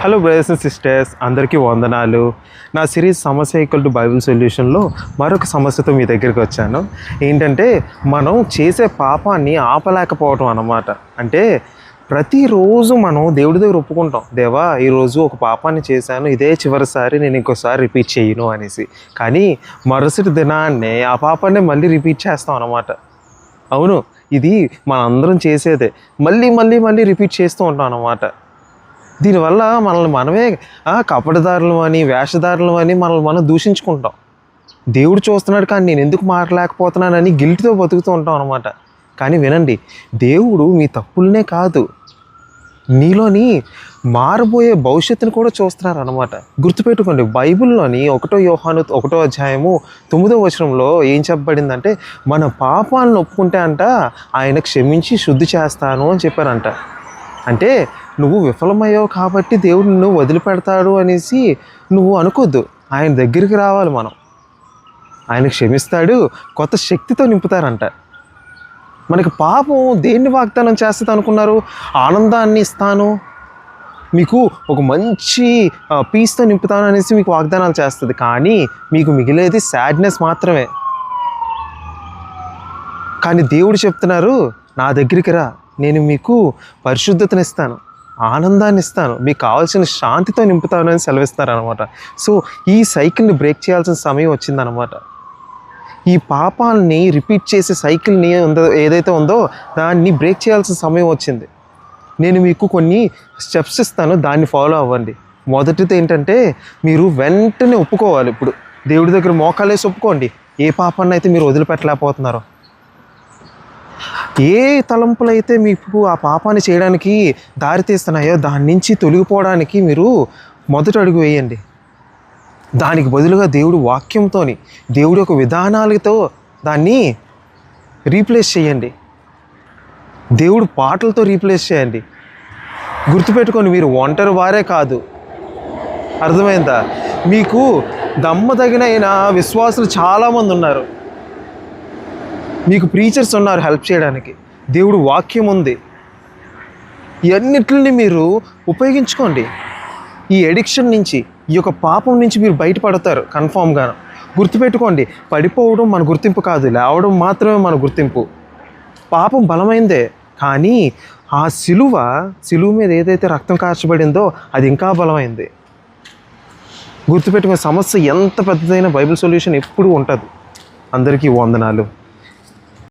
Hello brothers and sisters, అందరికీ వందనాలు. నా సిరీస్ సమస్య ఈక్వల్ టు బైబిల్ సొల్యూషన్లో మరొక సమస్యతో మీ దగ్గరికి వచ్చాను. ఏంటంటే మనం చేసే పాపాన్ని ఆపలేకపోవటం అన్నమాట. అంటే ప్రతిరోజు మనం దేవుడి దగ్గర ఒప్పుకుంటాం, దేవా ఈరోజు ఒక పాపాన్ని చేశాను, ఇదే చివరిసారి, నేను ఇంకోసారి రిపీట్ చేయను అనేసి. కానీ మరుసటి దినాన్నే ఆ పాపాన్ని మళ్ళీ రిపీట్ చేస్తాం అన్నమాట. అవును, ఇది మనందరం చేసేదే. మళ్ళీ రిపీట్ చేస్తూ ఉంటాం అన్నమాట. దీనివల్ల మనల్ని మనమే కపటదారులు అని, వేషధారులు అని మనల్ని మనం దూషించుకుంటాం. దేవుడు చూస్తున్నాడు కానీ నేను ఎందుకు మారలేకపోతున్నానని గిల్ట్తో బతుకుతూ ఉంటాం అనమాట. కానీ వినండి, దేవుడు మీ తప్పులనే కాదు, నీలోని మారబోయే భవిష్యత్తును కూడా చూస్తున్నారు అనమాట. గుర్తుపెట్టుకోండి, బైబిల్లోని 1 యోహాను 1వ అధ్యాయము 9వ వచనంలో ఏం చెప్పబడిందంటే, మన పాపాలను ఒప్పుకుంటే అంట ఆయన క్షమించి శుద్ధి చేస్తాను అని చెప్పారంట. అంటే నువ్వు విఫలమయ్యావు కాబట్టి దేవుడు నిన్ను వదిలిపెడతాడు అనేసి నువ్వు అనుకోద్దు. ఆయన దగ్గరికి రావాలి మనం. ఆయన క్షమిస్తాడు, కొత్త శక్తితో నింపుతారంట. మనకి పాపం దేన్ని వాగ్దానం చేస్తుంది అనుకున్నారు? ఆనందాన్ని ఇస్తాను, మీకు ఒక మంచి పీస్తో నింపుతాను అనేసి మీకు వాగ్దానాలు చేస్తుంది. కానీ మీకు మిగిలేది సాడ్నెస్ మాత్రమే. కానీ దేవుడు చెప్తున్నారు, నా దగ్గరికి రా, నేను మీకు పరిశుద్ధతనిస్తాను, ఆనందాన్ని ఇస్తాను, మీకు కావాల్సిన శాంతితో నింపుతాను అని సెలవిస్తారు అనమాట. సో ఈ సైకిల్ని బ్రేక్ చేయాల్సిన సమయం వచ్చిందనమాట. ఈ పాపాలని రిపీట్ చేసే సైకిల్ని ఏదైతే ఉందో దాన్ని బ్రేక్ చేయాల్సిన సమయం వచ్చింది. నేను మీకు కొన్ని స్టెప్స్ ఇస్తాను, దాన్ని ఫాలో అవ్వండి. మొదటిది ఏంటంటే, మీరు వెంటనే ఒప్పుకోవాలి. ఇప్పుడు దేవుడి దగ్గర మోకాలేసి ఒప్పుకోండి, ఏ పాపాన్ని అయితే మీరు వదిలిపెట్టలేకపోతున్నారో, ఏ తలంపులు అయితే మీకు ఆ పాపాన్ని చేయడానికి దారితీస్తున్నాయో దాని నుంచి తొలగిపోవడానికి మీరు మొదటి అడుగు వేయండి. దానికి బదులుగా దేవుడు వాక్యంతో, దేవుడి యొక్క విధానాలతో దాన్ని రీప్లేస్ చేయండి. దేవుడు పాటలతో రీప్లేస్ చేయండి. గుర్తుపెట్టుకోండి, మీరు ఒంటరి వారే కాదు, అర్థమైందా? మీకు దమ్మదగిన విశ్వాసులు చాలామంది ఉన్నారు, మీకు ప్రీచర్స్ ఉన్నారు హెల్ప్ చేయడానికి, దేవుడు వాక్యం ఉంది. ఇవన్నిటిని మీరు ఉపయోగించుకోండి. ఈ ఎడిక్షన్ నుంచి, ఈ యొక్క పాపం నుంచి మీరు బయటపడతారు కన్ఫామ్గా. గుర్తుపెట్టుకోండి, పడిపోవడం మన గుర్తింపు కాదు, లేవడం మాత్రమే మన గుర్తింపు. పాపం బలమైందే, కానీ ఆ సిలువ మీద ఏదైతే రక్తం కార్చబడిందో అది ఇంకా బలమైంది. గుర్తుపెట్టుకునే సమస్య ఎంత పెద్దదైన బైబిల్ సొల్యూషన్ ఎప్పుడూ ఉంటుంది. అందరికీ వందనాలు.